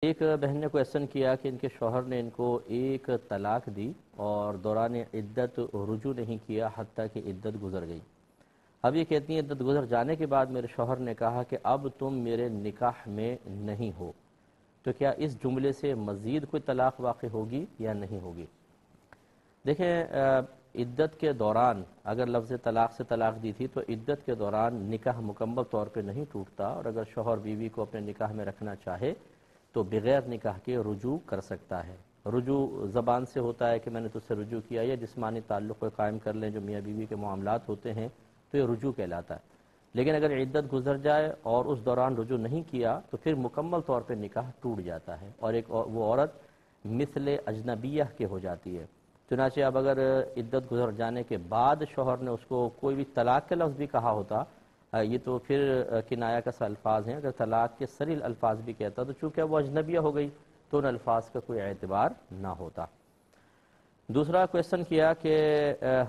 ایک بہن نے کویسچن کیا کہ ان کے شوہر نے ان کو ایک طلاق دی اور دوران عدت رجوع نہیں کیا حتیٰ کہ عدت گزر گئی۔ اب یہ کہتی ہیں عدت گزر جانے کے بعد میرے شوہر نے کہا کہ اب تم میرے نکاح میں نہیں ہو، تو کیا اس جملے سے مزید کوئی طلاق واقع ہوگی یا نہیں ہوگی؟ دیکھیں، عدت کے دوران اگر لفظ طلاق سے طلاق دی تھی تو عدت کے دوران نکاح مکمل طور پہ نہیں ٹوٹتا، اور اگر شوہر بیوی کو اپنے نکاح میں رکھنا چاہے تو بغیر نکاح کے رجوع کر سکتا ہے۔ رجوع زبان سے ہوتا ہے کہ میں نے تجھ سے رجوع کیا، یا جسمانی تعلق کو قائم کر لیں جو میاں بیوی کے معاملات ہوتے ہیں تو یہ رجوع کہلاتا ہے۔ لیکن اگر عدت گزر جائے اور اس دوران رجوع نہیں کیا تو پھر مکمل طور پہ نکاح ٹوٹ جاتا ہے، اور وہ عورت مثل اجنبیہ کے ہو جاتی ہے۔ چنانچہ اب اگر عدت گزر جانے کے بعد شوہر نے اس کو کوئی بھی طلاق کا لفظ بھی کہا ہوتا، یہ تو پھر کنایہ کا سا الفاظ ہیں، اگر طلاق کے سری الفاظ بھی کہتا تو چونکہ وہ اجنبیہ ہو گئی تو ان الفاظ کا کوئی اعتبار نہ ہوتا۔ دوسرا کویسچن کیا کہ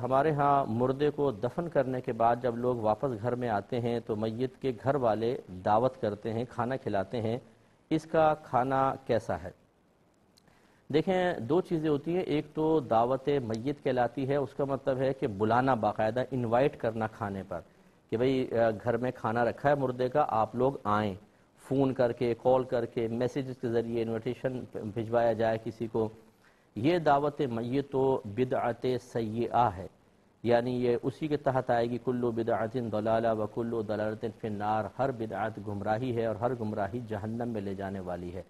ہمارے ہاں مردے کو دفن کرنے کے بعد جب لوگ واپس گھر میں آتے ہیں تو میت کے گھر والے دعوت کرتے ہیں، کھانا کھلاتے ہیں، اس کا کھانا کیسا ہے؟ دیکھیں، دو چیزیں ہوتی ہیں، ایک تو دعوت میت کہلاتی ہے، اس کا مطلب ہے کہ بلانا، باقاعدہ انوائٹ کرنا کھانے پر، کہ بھئی گھر میں کھانا رکھا ہے مردے کا، آپ لوگ آئیں، فون کر کے، کال کر کے، میسیجز کے ذریعے انویٹیشن بھجوایا جائے کسی کو۔ یہ دعوت میت تو بدعت سیئہ ہے، یعنی یہ اسی کے تحت آئے گی، کل بدعت ضلالہ وکل ضلالۃ فی النار، ہر بدعت گمراہی ہے اور ہر گمراہی جہنم میں لے جانے والی ہے۔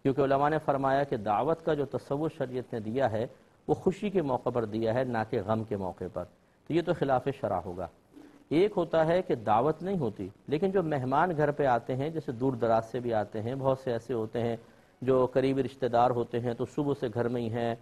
کیونکہ علماء نے فرمایا کہ دعوت کا جو تصور شریعت نے دیا ہے وہ خوشی کے موقع پر دیا ہے، نہ کہ غم کے موقع پر، تو یہ تو خلاف شرع ہوگا۔ ایک ہوتا ہے کہ دعوت نہیں ہوتی، لیکن جو مہمان گھر پہ آتے ہیں، جیسے دور دراز سے بھی آتے ہیں، بہت سے ایسے ہوتے ہیں جو قریبی رشتہ دار ہوتے ہیں تو صبح سے گھر میں ہی ہیں،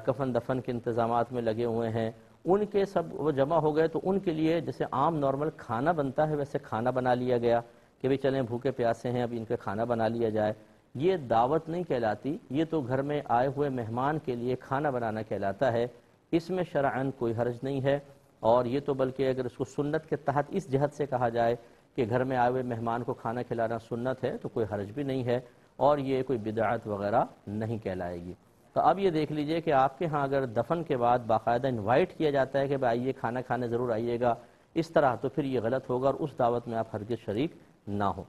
کفن دفن کے انتظامات میں لگے ہوئے ہیں، ان کے سب وہ جمع ہو گئے تو ان کے لیے جیسے عام نارمل کھانا بنتا ہے ویسے کھانا بنا لیا گیا کہ بھئی چلیں بھوکے پیاسے ہیں اب ان کا کھانا بنا لیا جائے۔ یہ دعوت نہیں کہلاتی، یہ تو گھر میں آئے ہوئے مہمان کے لیے کھانا بنانا کہلاتا ہے، اس میں شرعاً کوئی حرج نہیں ہے۔ اور یہ تو بلکہ اگر اس کو سنت کے تحت اس جہت سے کہا جائے کہ گھر میں آئے ہوئے مہمان کو کھانا کھلانا سنت ہے تو کوئی حرج بھی نہیں ہے، اور یہ کوئی بدعت وغیرہ نہیں کہلائے گی۔ تو اب یہ دیکھ لیجئے کہ آپ کے ہاں اگر دفن کے بعد باقاعدہ انوائٹ کیا جاتا ہے کہ بھائی آئیے کھانا کھانے ضرور آئیے گا، اس طرح تو پھر یہ غلط ہوگا اور اس دعوت میں آپ ہرگز شریک نہ ہوں۔